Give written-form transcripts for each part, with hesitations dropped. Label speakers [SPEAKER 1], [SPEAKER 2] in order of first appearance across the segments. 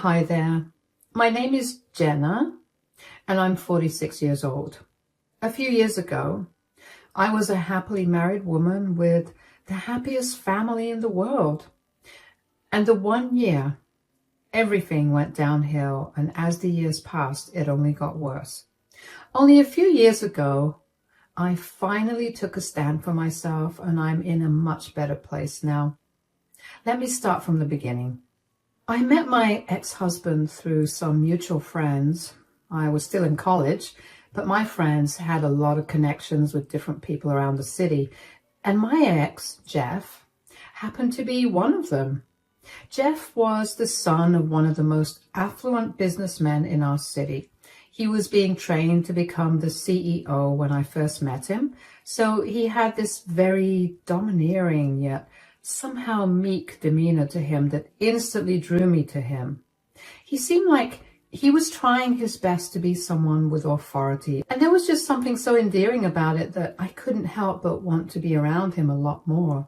[SPEAKER 1] Hi there. My name is Jenna and I'm 46 years old. A few years ago, I was a happily married woman with the happiest family in the world. And the 1 year, everything went downhill, and as the years passed, it only got worse. Only a few years ago, I finally took a stand for myself and I'm in a much better place now. Let me start from the beginning. I met my ex-husband through some mutual friends. I was still in college, but my friends had a lot of connections with different people around the city. And my ex, Jeff, happened to be one of them. Jeff was the son of one of the most affluent businessmen in our city. He was being trained to become the CEO when I first met him. So he had this very domineering yet somehow meek demeanor to him that instantly drew me to him. He seemed like he was trying his best to be someone with authority, and there was just something so endearing about it that I couldn't help but want to be around him a lot more.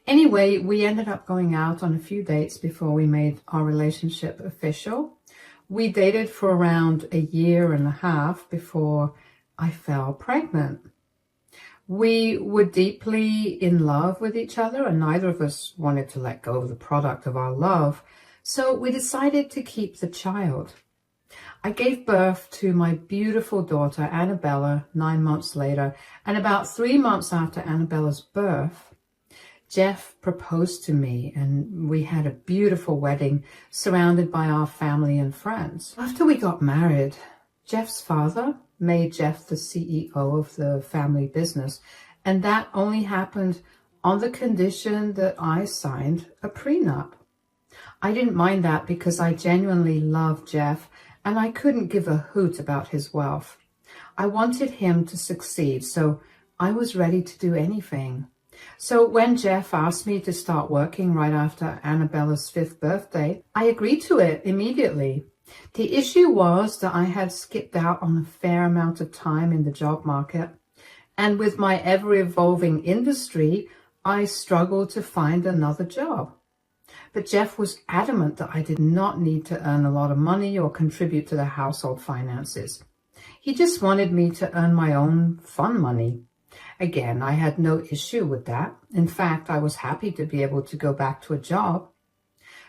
[SPEAKER 1] Anyway, we ended up going out on a few dates before we made our relationship official. We dated for around a year and a half before I fell pregnant. We were deeply in love with each other, and neither of us wanted to let go of the product of our love, so we decided to keep the child. I gave birth to my beautiful daughter, Annabella, 9 months later, and about 3 months after Annabella's birth, Jeff proposed to me, and we had a beautiful wedding surrounded by our family and friends. After we got married, Jeff's father made Jeff the CEO of the family business, and that only happened on the condition that I signed a prenup. I didn't mind that because I genuinely loved Jeff and I couldn't give a hoot about his wealth. I wanted him to succeed, so I was ready to do anything. So when Jeff asked me to start working right after Annabella's 5th birthday, I agreed to it immediately. The issue was that I had skipped out on a fair amount of time in the job market, and with my ever-evolving industry, I struggled to find another job. But Jeff was adamant that I did not need to earn a lot of money or contribute to the household finances. He just wanted me to earn my own fun money. Again, I had no issue with that. In fact, I was happy to be able to go back to a job.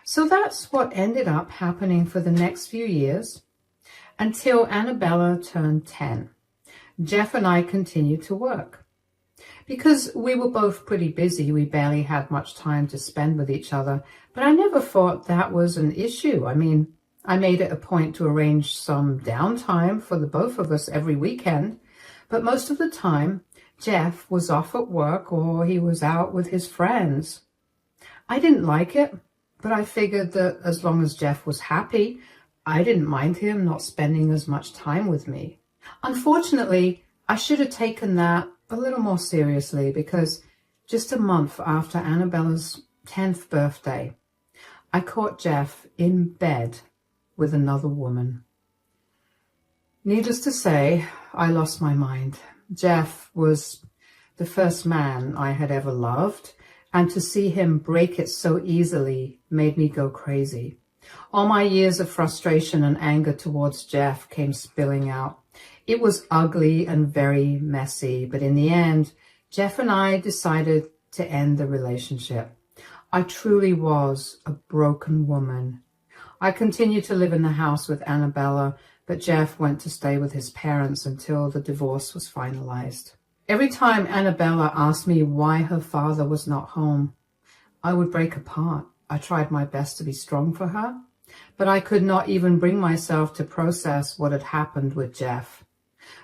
[SPEAKER 1] So that's what ended up happening for the next few years until Annabella turned 10. Jeff and I continued to work. Because we were both pretty busy, we barely had much time to spend with each other, but I never thought that was an issue. I mean, I made it a point to arrange some downtime for the both of us every weekend, but most of the time, Jeff was off at work or he was out with his friends. I didn't like it, but I figured that as long as Jeff was happy, I didn't mind him not spending as much time with me. Unfortunately, I should have taken that a little more seriously because just a month after Annabella's 10th birthday, I caught Jeff in bed with another woman. Needless to say, I lost my mind. Jeff was the first man I had ever loved, and to see him break it so easily made me go crazy. All my years of frustration and anger towards Jeff came spilling out. It was ugly and very messy, but in the end, Jeff and I decided to end the relationship. I truly was a broken woman. I continued to live in the house with Annabella, but Jeff went to stay with his parents until the divorce was finalized. Every time Annabella asked me why her father was not home, I would break apart. I tried my best to be strong for her, but I could not even bring myself to process what had happened with Jeff.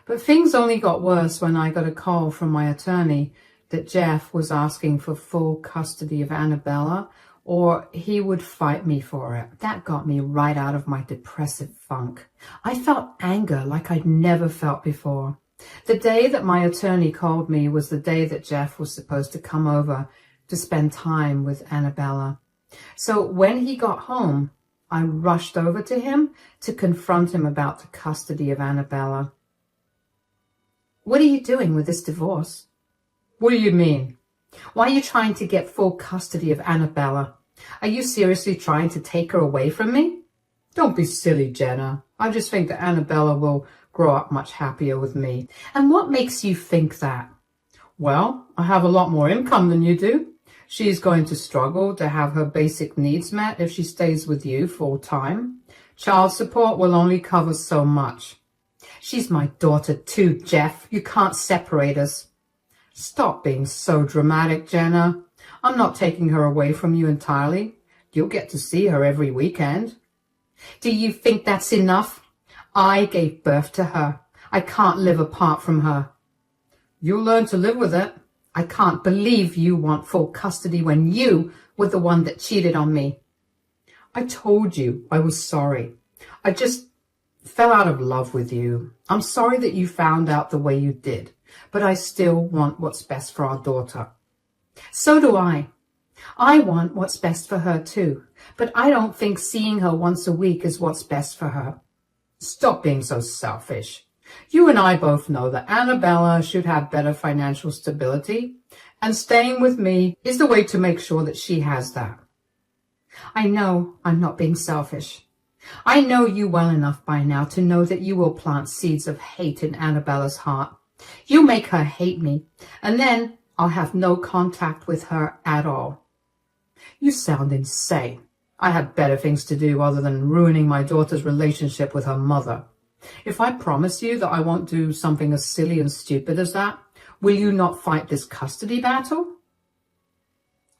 [SPEAKER 1] But things only got worse when I got a call from my attorney that Jeff was asking for full custody of Annabella, or he would fight me for it. That got me right out of my depressive funk. I felt anger like I'd never felt before. The day that my attorney called me was the day that Jeff was supposed to come over to spend time with Annabella. So when he got home, I rushed over to him to confront him about the custody of Annabella. "What are you doing with this divorce?" "What do you mean? Why are you trying to get full custody of Annabella? Are you seriously trying to take her away from me?" Don't be silly, Jenna. I just think that Annabella will grow up much happier with me. And what makes you think that? Well, I have a lot more income than you do. She's going to struggle to have her basic needs met if she stays with you full time. Child support will only cover so much. She's my daughter too, Jeff. You can't separate us. Stop being so dramatic, Jenna. I'm not taking her away from you entirely. You'll get to see her every weekend. Do you think that's enough? I gave birth to her. I can't live apart from her. You'll learn to live with it. I can't believe you want full custody when you were the one that cheated on me. I told you I was sorry. I just fell out of love with you. I'm sorry that you found out the way you did, but I still want what's best for our daughter. So do I. I want what's best for her too, but I don't think seeing her once a week is what's best for her. Stop being so selfish. You and I both know that Annabella should have better financial stability, and staying with me is the way to make sure that she has that. I know I'm not being selfish. I know you well enough by now to know that you will plant seeds of hate in Annabella's heart. You make her hate me, and then I'll have no contact with her at all. You sound insane. I have better things to do other than ruining my daughter's relationship with her mother. If I promise you that I won't do something as silly and stupid as that, will you not fight this custody battle?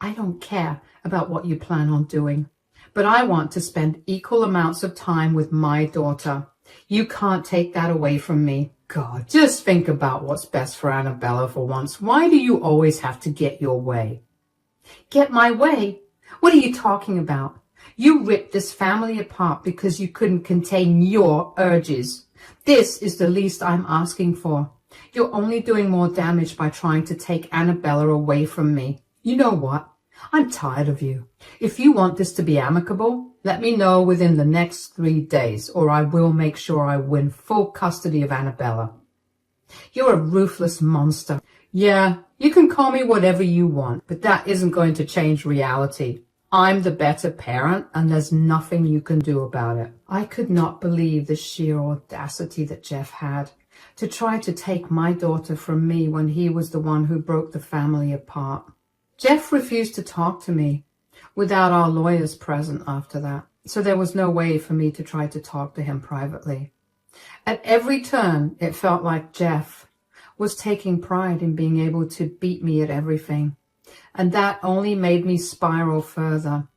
[SPEAKER 1] I don't care about what you plan on doing, but I want to spend equal amounts of time with my daughter. You can't take that away from me. God, just think about what's best for Annabella for once. Why do you always have to get your way? Get my way? What are you talking about? You ripped this family apart because you couldn't contain your urges. This is the least I'm asking for. You're only doing more damage by trying to take Annabella away from me. You know what? I'm tired of you. If you want this to be amicable, let me know within the next 3 days, or I will make sure I win full custody of Annabella. You're a ruthless monster. Yeah, you can call me whatever you want, but that isn't going to change reality. I'm the better parent, and there's nothing you can do about it. I could not believe the sheer audacity that Jeff had to try to take my daughter from me when he was the one who broke the family apart. Jeff refused to talk to me without our lawyers present after that, so there was no way for me to try to talk to him privately. At every turn, it felt like Jeff was taking pride in being able to beat me at everything, and that only made me spiral further.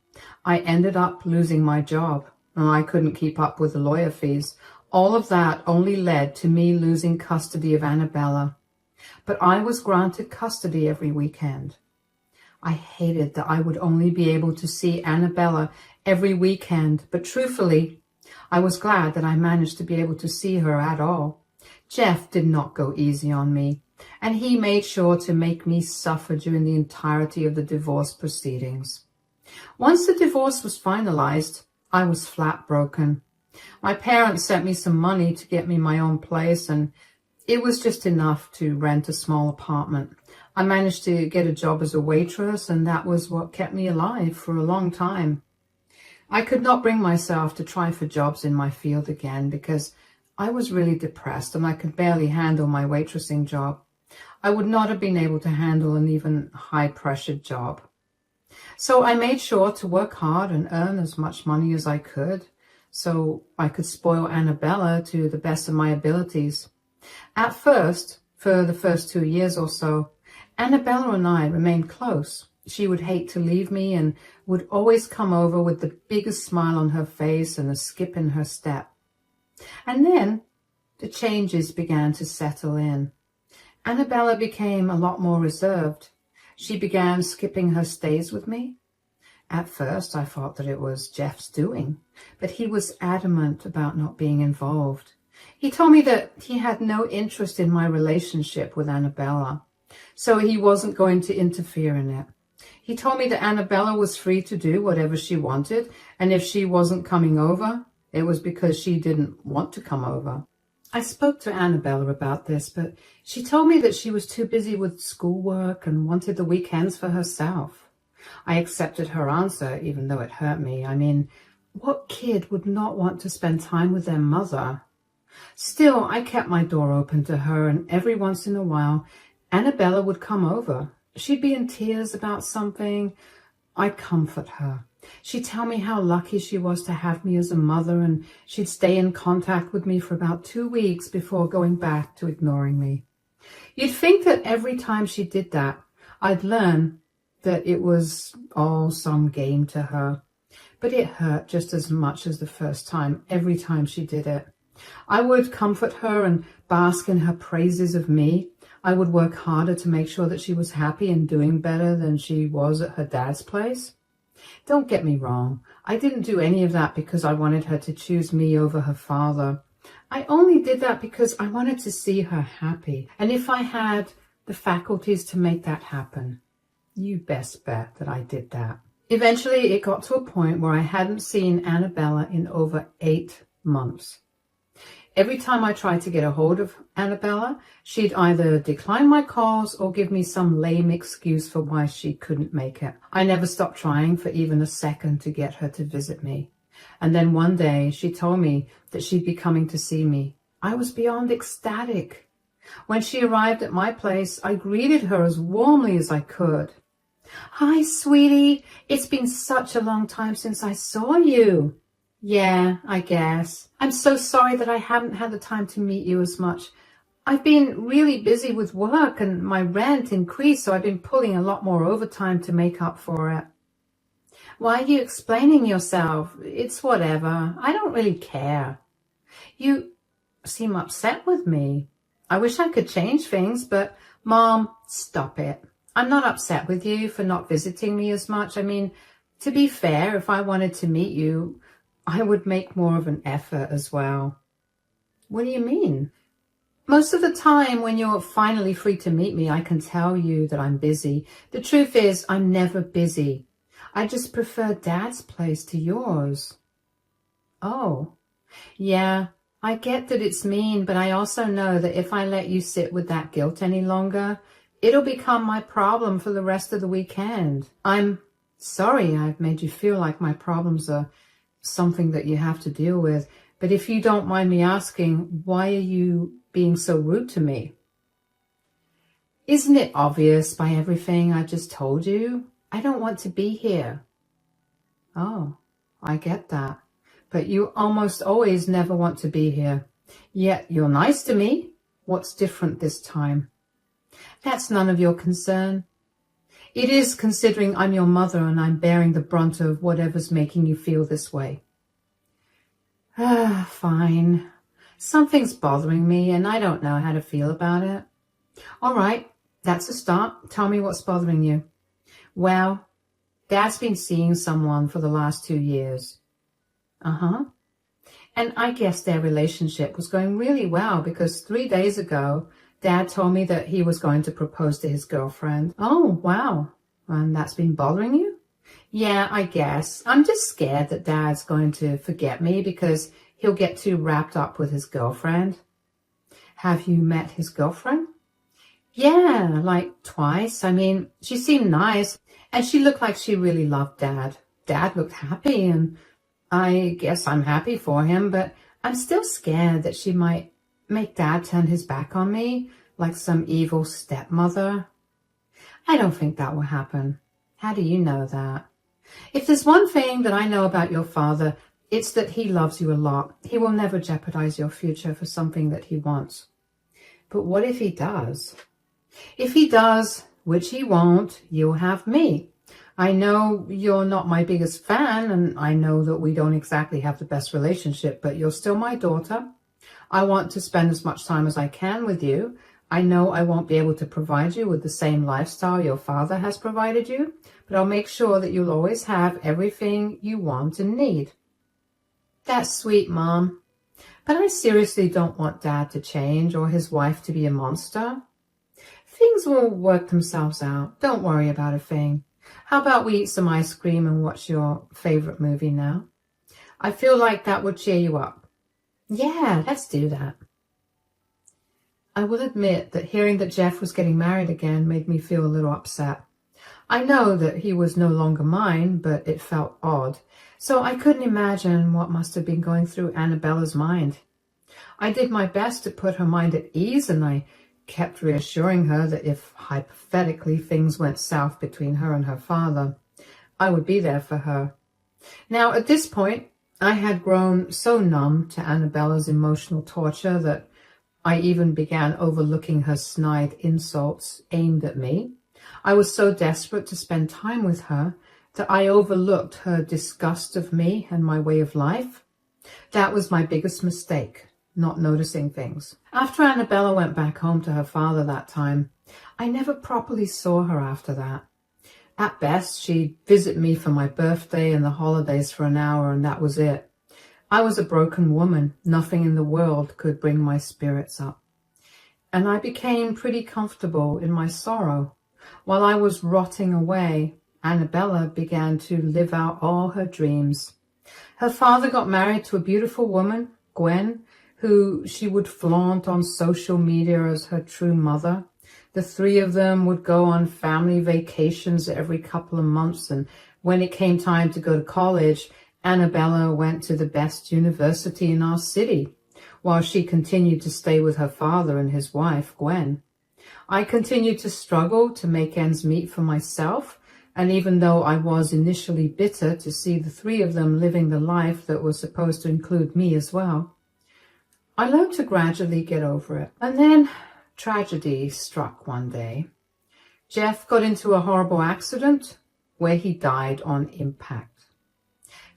[SPEAKER 1] I ended up losing my job, and I couldn't keep up with the lawyer fees. All of that only led to me losing custody of Annabella, but I was granted custody every weekend. I hated that I would only be able to see Annabella every weekend, but truthfully, I was glad that I managed to be able to see her at all. Jeff did not go easy on me, and he made sure to make me suffer during the entirety of the divorce proceedings. Once the divorce was finalized, I was flat broken. My parents sent me some money to get me my own place, and it was just enough to rent a small apartment. I managed to get a job as a waitress, and that was what kept me alive for a long time. I could not bring myself to try for jobs in my field again because I was really depressed and I could barely handle my waitressing job. I would not have been able to handle an even high-pressured job. So I made sure to work hard and earn as much money as I could so I could spoil Annabella to the best of my abilities. At first, for the first 2 years or so, Annabella and I remained close. She would hate to leave me and would always come over with the biggest smile on her face and a skip in her step. And then the changes began to settle in. Annabella became a lot more reserved. She began skipping her stays with me. At first, I thought that it was Jeff's doing, but he was adamant about not being involved. He told me that he had no interest in my relationship with Annabella, so he wasn't going to interfere in it. He told me that Annabella was free to do whatever she wanted, and if she wasn't coming over, it was because she didn't want to come over. I spoke to Annabella about this, but she told me that she was too busy with schoolwork and wanted the weekends for herself. I accepted her answer, even though it hurt me. I mean, What kid would not want to spend time with their mother? Still, I kept my door open to her, and every once in a while, Annabella would come over. She'd be in tears about something. I'd comfort her. She'd tell me how lucky she was to have me as a mother, and she'd stay in contact with me for about 2 weeks before going back to ignoring me. You'd think that every time she did that, I'd learn that it was all some game to her. But it hurt just as much as the first time, every time she did it. I would comfort her and bask in her praises of me. I would work harder to make sure that she was happy and doing better than she was at her dad's place. Don't get me wrong. I didn't do any of that because I wanted her to choose me over her father. I only did that because I wanted to see her happy. And if I had the faculties to make that happen, you best bet that I did that. Eventually, it got to a point where I hadn't seen Annabella in over 8 months. Every time I tried to get a hold of Annabella, she'd either decline my calls or give me some lame excuse for why she couldn't make it. I never stopped trying for even a second to get her to visit me. And then one day, she told me that she'd be coming to see me. I was beyond ecstatic. When she arrived at my place, I greeted her as warmly as I could. "Hi, sweetie. It's been such a long time since I saw you." "Yeah, I guess. I'm so sorry that I haven't had the time to meet you as much. I've been really busy with work and my rent increased, so I've been pulling a lot more overtime to make up for it." "Why are you explaining yourself? It's whatever. I don't really care." "You seem upset with me. I wish I could change things, but Mom, stop it. I'm not upset with you for not visiting me as much. I mean, to be fair, if I wanted to meet you, I would make more of an effort as well." "What do you mean?" "Most of the time when you're finally free to meet me, I can tell you that I'm busy. The truth is, I'm never busy. I just prefer Dad's place to yours." "Oh, yeah, I get that it's mean, but I also know that if I let you sit with that guilt any longer, it'll become my problem for the rest of the weekend. I'm sorry I've made you feel like my problems are something that you have to deal with, but if you don't mind me asking, why are you being so rude to me?" "Isn't it obvious by everything I just told you? I don't want to be here." "Oh, I get that. But you almost always never want to be here. Yet you're nice to me. What's different this time?" "That's none of your concern." "It is, considering I'm your mother and I'm bearing the brunt of whatever's making you feel this way." Fine. Something's bothering me and I don't know how to feel about it." "All right, that's a start. Tell me what's bothering you." "Well, Dad's been seeing someone for the last 2 years. "Uh-huh. And I guess their relationship was going really well because 3 days ago, Dad told me that he was going to propose to his girlfriend." "Oh, wow. And that's been bothering you?" "Yeah, I guess. I'm just scared that Dad's going to forget me because he'll get too wrapped up with his girlfriend." "Have you met his girlfriend?" "Yeah, like twice. I mean, she seemed nice and she looked like she really loved Dad. Dad looked happy and I guess I'm happy for him, but I'm still scared that she might make Dad turn his back on me like some evil stepmother." "I don't think that will happen." "How do you know that?" "If there's one thing that I know about your father, it's that he loves you a lot. He will never jeopardize your future for something that he wants." "But what if he does?" "If he does, which he won't, you'll have me. I know you're not my biggest fan, and I know that we don't exactly have the best relationship, but you're still my daughter. I want to spend as much time as I can with you. I know I won't be able to provide you with the same lifestyle your father has provided you, but I'll make sure that you'll always have everything you want and need." "That's sweet, Mom. But I seriously don't want Dad to change or his wife to be a monster. Things will work themselves out. Don't worry about a thing. How about we eat some ice cream and watch your favorite movie now? I feel like that would cheer you up." "Yeah, let's do that." I will admit that hearing that Jeff was getting married again made me feel a little upset. I know that he was no longer mine, but it felt odd. So I couldn't imagine what must have been going through Annabella's mind. I did my best to put her mind at ease, and I kept reassuring her that if hypothetically things went south between her and her father, I would be there for her. Now, at this point, I had grown so numb to Annabella's emotional torture that I even began overlooking her snide insults aimed at me. I was so desperate to spend time with her that I overlooked her disgust of me and my way of life. That was my biggest mistake, not noticing things. After Annabella went back home to her father that time, I never properly saw her after that. At best, she'd visit me for my birthday and the holidays for an hour, and that was it. I was a broken woman. Nothing in the world could bring my spirits up. And I became pretty comfortable in my sorrow. While I was rotting away, Annabella began to live out all her dreams. Her father got married to a beautiful woman, Gwen, who she would flaunt on social media as her true mother. The three of them would go on family vacations every couple of months, and when it came time to go to college, Annabella went to the best university in our city, while she continued to stay with her father and his wife, Gwen. I continued to struggle to make ends meet for myself, and even though I was initially bitter to see the three of them living the life that was supposed to include me as well, I learned to gradually get over it. And then tragedy struck one day. Jeff got into a horrible accident where he died on impact.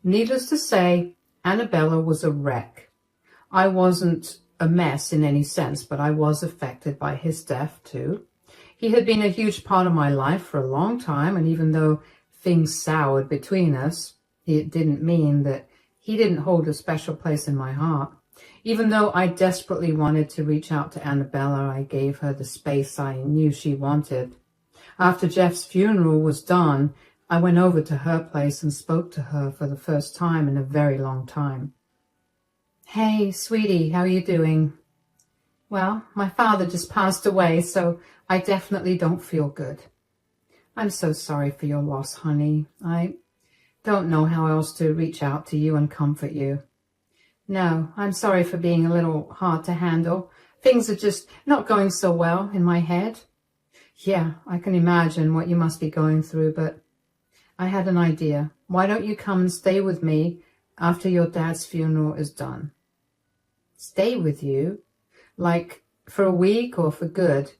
[SPEAKER 1] Needless to say, Annabella was a wreck. I wasn't a mess in any sense, but I was affected by his death too. He had been a huge part of my life for a long time, and even though things soured between us, it didn't mean that he didn't hold a special place in my heart. Even though I desperately wanted to reach out to Annabella, I gave her the space I knew she wanted. After Jeff's funeral was done, I went over to her place and spoke to her for the first time in a very long time. "Hey, sweetie, how are you doing?" "Well, my father just passed away, so I definitely don't feel good." "I'm so sorry for your loss, honey. I don't know how else to reach out to you and comfort you." "No, I'm sorry for being a little hard to handle. Things are just not going so well in my head." "Yeah, I can imagine what you must be going through, but I had an idea. Why don't you come and stay with me after your dad's funeral is done?" "Stay with you? Like for a week or for good?"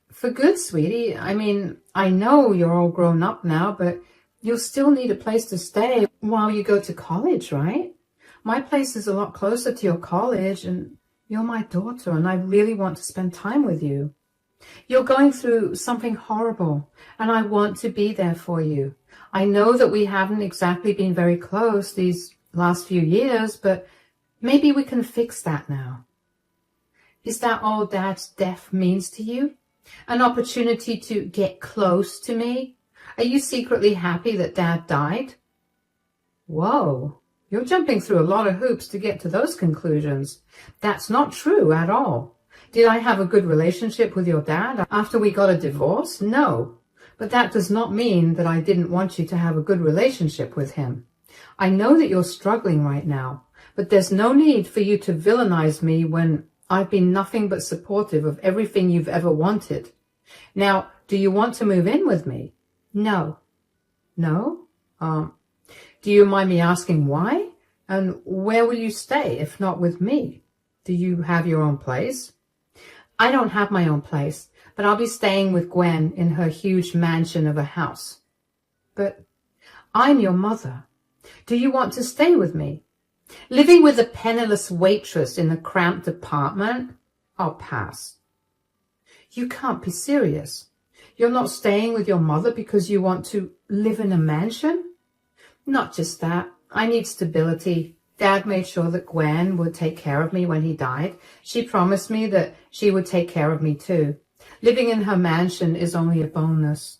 [SPEAKER 1] "For good, sweetie. I mean, I know you're all grown up now, but you'll still need a place to stay while you go to college, right? My place is a lot closer to your college, and you're my daughter, and I really want to spend time with you. You're going through something horrible, and I want to be there for you. I know that we haven't exactly been very close these last few years, but maybe we can fix that now." "Is that all Dad's death means to you? An opportunity to get close to me? Are you secretly happy that Dad died?" "Whoa, you're jumping through a lot of hoops to get to those conclusions. That's not true at all. Did I have a good relationship with your dad after we got a divorce? No. But that does not mean that I didn't want you to have a good relationship with him. I know that you're struggling right now, but there's no need for you to villainize me when I've been nothing but supportive of everything you've ever wanted. Now, do you want to move in with me?" "No." "No? Do you mind me asking why? And where will you stay if not with me? Do you have your own place?" "I don't have my own place, but I'll be staying with Gwen in her huge mansion of a house." "But I'm your mother. Do you want to stay with me? Living with a penniless waitress in a cramped apartment? I'll pass." "You can't be serious. You're not staying with your mother because you want to live in a mansion?" "Not just that. I need stability. Dad made sure that Gwen would take care of me when he died. She promised me that she would take care of me too. Living in her mansion is only a bonus.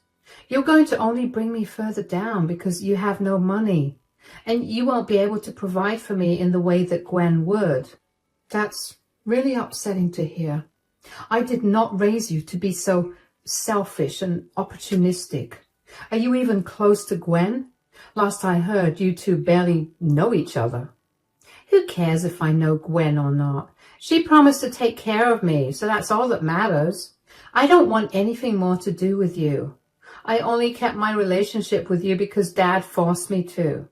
[SPEAKER 1] You're going to only bring me further down because you have no money, and you won't be able to provide for me in the way that Gwen would." "That's really upsetting to hear. I did not raise you to be so selfish and opportunistic. Are you even close to Gwen? Last I heard, you two barely know each other. Who cares if I know Gwen or not? She promised to take care of me, so that's all that matters. I don't want anything more to do with you. I only kept my relationship with you because Dad forced me to.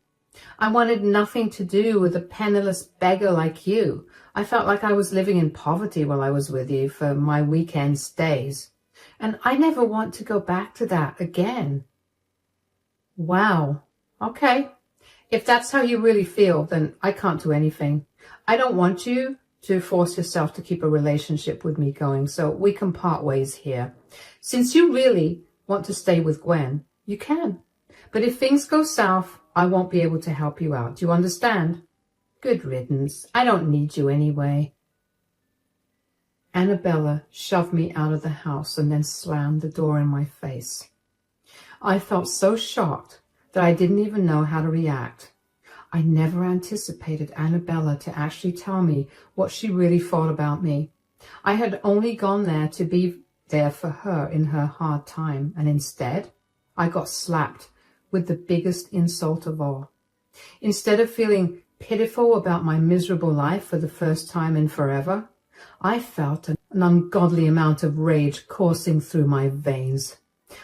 [SPEAKER 1] I wanted nothing to do with a penniless beggar like you. I felt like I was living in poverty while I was with you for my weekend stays. And I never want to go back to that again. Wow. Okay. If that's how you really feel, then I can't do anything. I don't want you to force yourself to keep a relationship with me going, so we can part ways here. Since you really want to stay with Gwen, you can. But if things go south, I won't be able to help you out. Do you understand? Good riddance. I don't need you anyway. Annabella shoved me out of the house and then slammed the door in my face. I felt so shocked that I didn't even know how to react. I never anticipated Annabella to actually tell me what she really thought about me. I had only gone there to be there for her in her hard time, and instead, I got slapped with the biggest insult of all. Instead of feeling pitiful about my miserable life for the first time in forever, I felt an ungodly amount of rage coursing through my veins.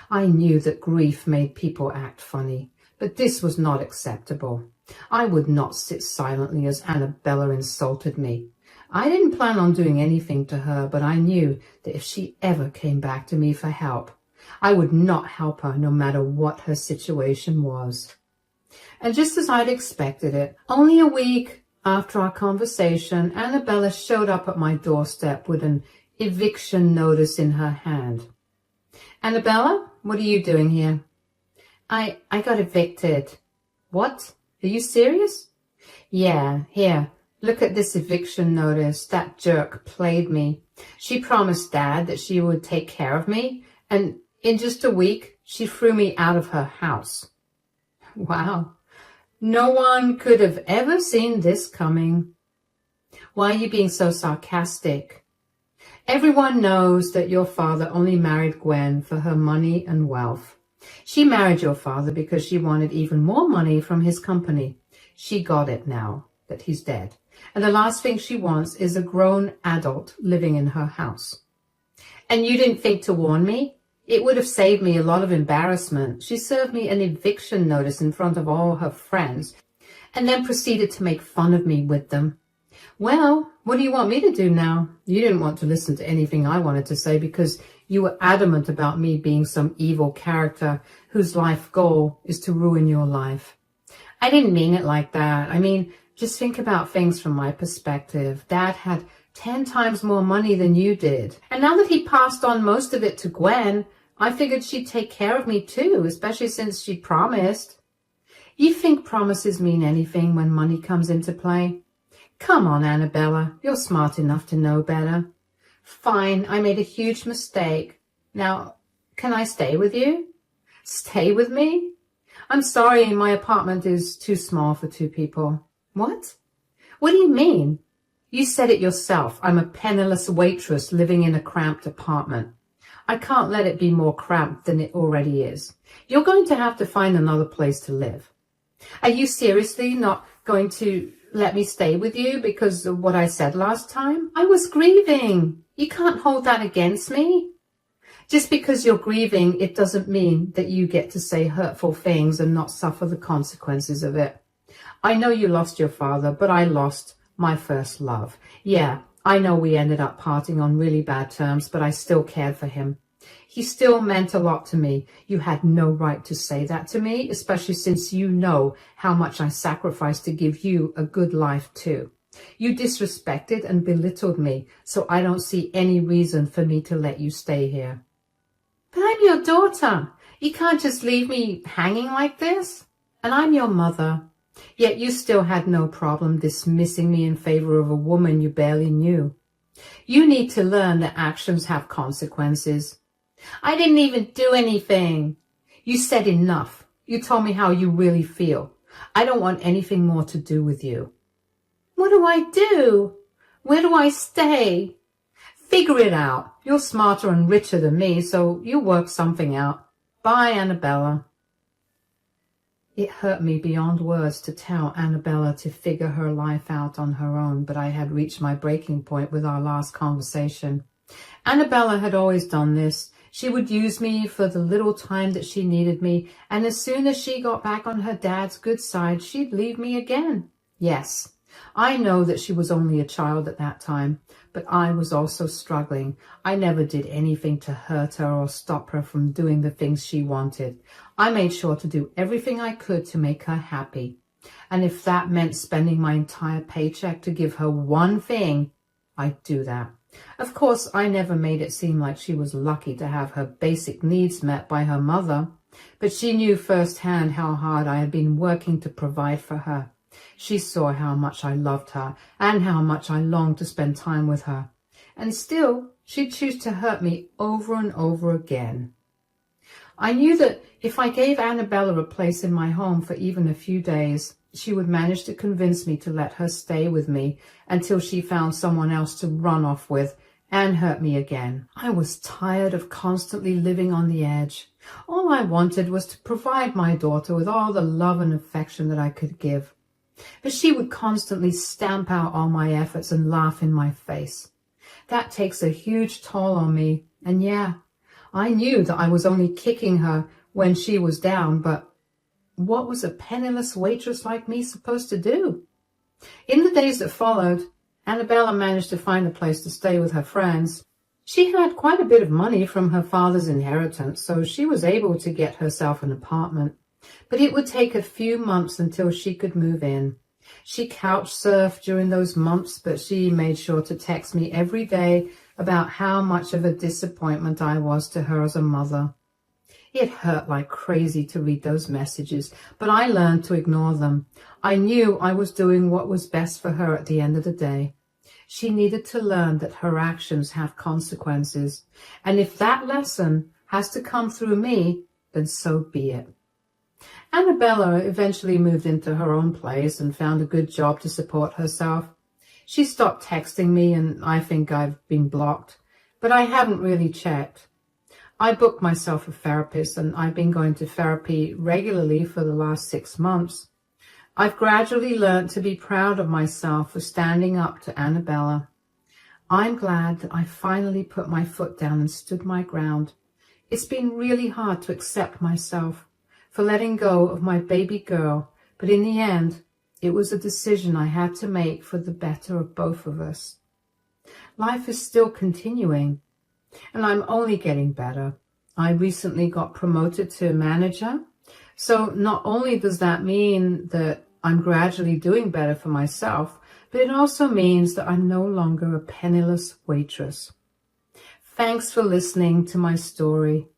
[SPEAKER 1] I knew that grief made people act funny, but this was not acceptable. I would not sit silently as Annabella insulted me. I didn't plan on doing anything to her, but I knew that if she ever came back to me for help, I would not help her no matter what her situation was. And just as I'd expected it, only a week after our conversation, Annabella showed up at my doorstep with an eviction notice in her hand. Annabella, what are you doing here? I got evicted. What? Are you serious? Yeah, here, look at this eviction notice. That jerk played me. She promised Dad that she would take care of me, and in just a week, she threw me out of her house. Wow. No one could have ever seen this coming. Why are you being so sarcastic? Everyone knows that your father only married Gwen for her money and wealth. She married your father because she wanted even more money from his company. She got it now that he's dead. And the last thing she wants is a grown adult living in her house. And you didn't think to warn me? It would have saved me a lot of embarrassment. She served me an eviction notice in front of all her friends and then proceeded to make fun of me with them. Well, what do you want me to do now? You didn't want to listen to anything I wanted to say because you were adamant about me being some evil character whose life goal is to ruin your life. I didn't mean it like that. I mean, just think about things from my perspective. Dad had 10 times more money than you did. And now that he passed on most of it to Gwen, I figured she'd take care of me too, especially since she promised. You think promises mean anything when money comes into play? Come on, Annabella, you're smart enough to know better. Fine, I made a huge mistake. Now, can I stay with you? Stay with me? I'm sorry, my apartment is too small for 2 people. What? What do you mean? You said it yourself. I'm a penniless waitress living in a cramped apartment. I can't let it be more cramped than it already is. You're going to have to find another place to live. Are you seriously not going to let me stay with you because of what I said last time? I was grieving. You can't hold that against me. Just because you're grieving, it doesn't mean that you get to say hurtful things and not suffer the consequences of it. I know you lost your father, but I lost my first love. Yeah, I know we ended up parting on really bad terms, but I still cared for him. He still meant a lot to me. You had no right to say that to me, especially since you know how much I sacrificed to give you a good life too. You disrespected and belittled me, so I don't see any reason for me to let you stay here. But I'm your daughter. You can't just leave me hanging like this. And I'm your mother. Yet you still had no problem dismissing me in favor of a woman you barely knew. You need to learn that actions have consequences. I didn't even do anything. You said enough. You told me how you really feel. I don't want anything more to do with you. What do I do? Where do I stay? Figure it out. You're smarter and richer than me, so you'll work something out. Bye, Annabella. It hurt me beyond words to tell Annabella to figure her life out on her own, but I had reached my breaking point with our last conversation. Annabella had always done this. She would use me for the little time that she needed me, and as soon as she got back on her dad's good side, she'd leave me again. Yes, I know that she was only a child at that time, but I was also struggling. I never did anything to hurt her or stop her from doing the things she wanted. I made sure to do everything I could to make her happy. And if that meant spending my entire paycheck to give her one thing, I'd do that. Of course, I never made it seem like she was lucky to have her basic needs met by her mother, but she knew firsthand how hard I had been working to provide for her. She saw how much I loved her and how much I longed to spend time with her. And still, she'd choose to hurt me over and over again. I knew that if I gave Annabella a place in my home for even a few days, she would manage to convince me to let her stay with me until she found someone else to run off with and hurt me again. I was tired of constantly living on the edge. All I wanted was to provide my daughter with all the love and affection that I could give. But she would constantly stamp out all my efforts and laugh in my face. That takes a huge toll on me. And yeah, I knew that I was only kicking her when she was down, but what was a penniless waitress like me supposed to do? In the days that followed, Annabella managed to find a place to stay with her friends. She had quite a bit of money from her father's inheritance, so she was able to get herself an apartment. But it would take a few months until she could move in. She couch surfed during those months, but she made sure to text me every day about how much of a disappointment I was to her as a mother. It hurt like crazy to read those messages, but I learned to ignore them. I knew I was doing what was best for her at the end of the day. She needed to learn that her actions have consequences, and if that lesson has to come through me, then so be it. Annabella eventually moved into her own place and found a good job to support herself. She stopped texting me, and I think I've been blocked, but I haven't really checked. I booked myself a therapist, and I've been going to therapy regularly for the last 6 months. I've gradually learned to be proud of myself for standing up to Annabella. I'm glad that I finally put my foot down and stood my ground. It's been really hard to accept myself for letting go of my baby girl, but in the end, it was a decision I had to make for the better of both of us. Life is still continuing, and I'm only getting better. I recently got promoted to manager, so not only does that mean that I'm gradually doing better for myself, but it also means that I'm no longer a penniless waitress. Thanks for listening to my story.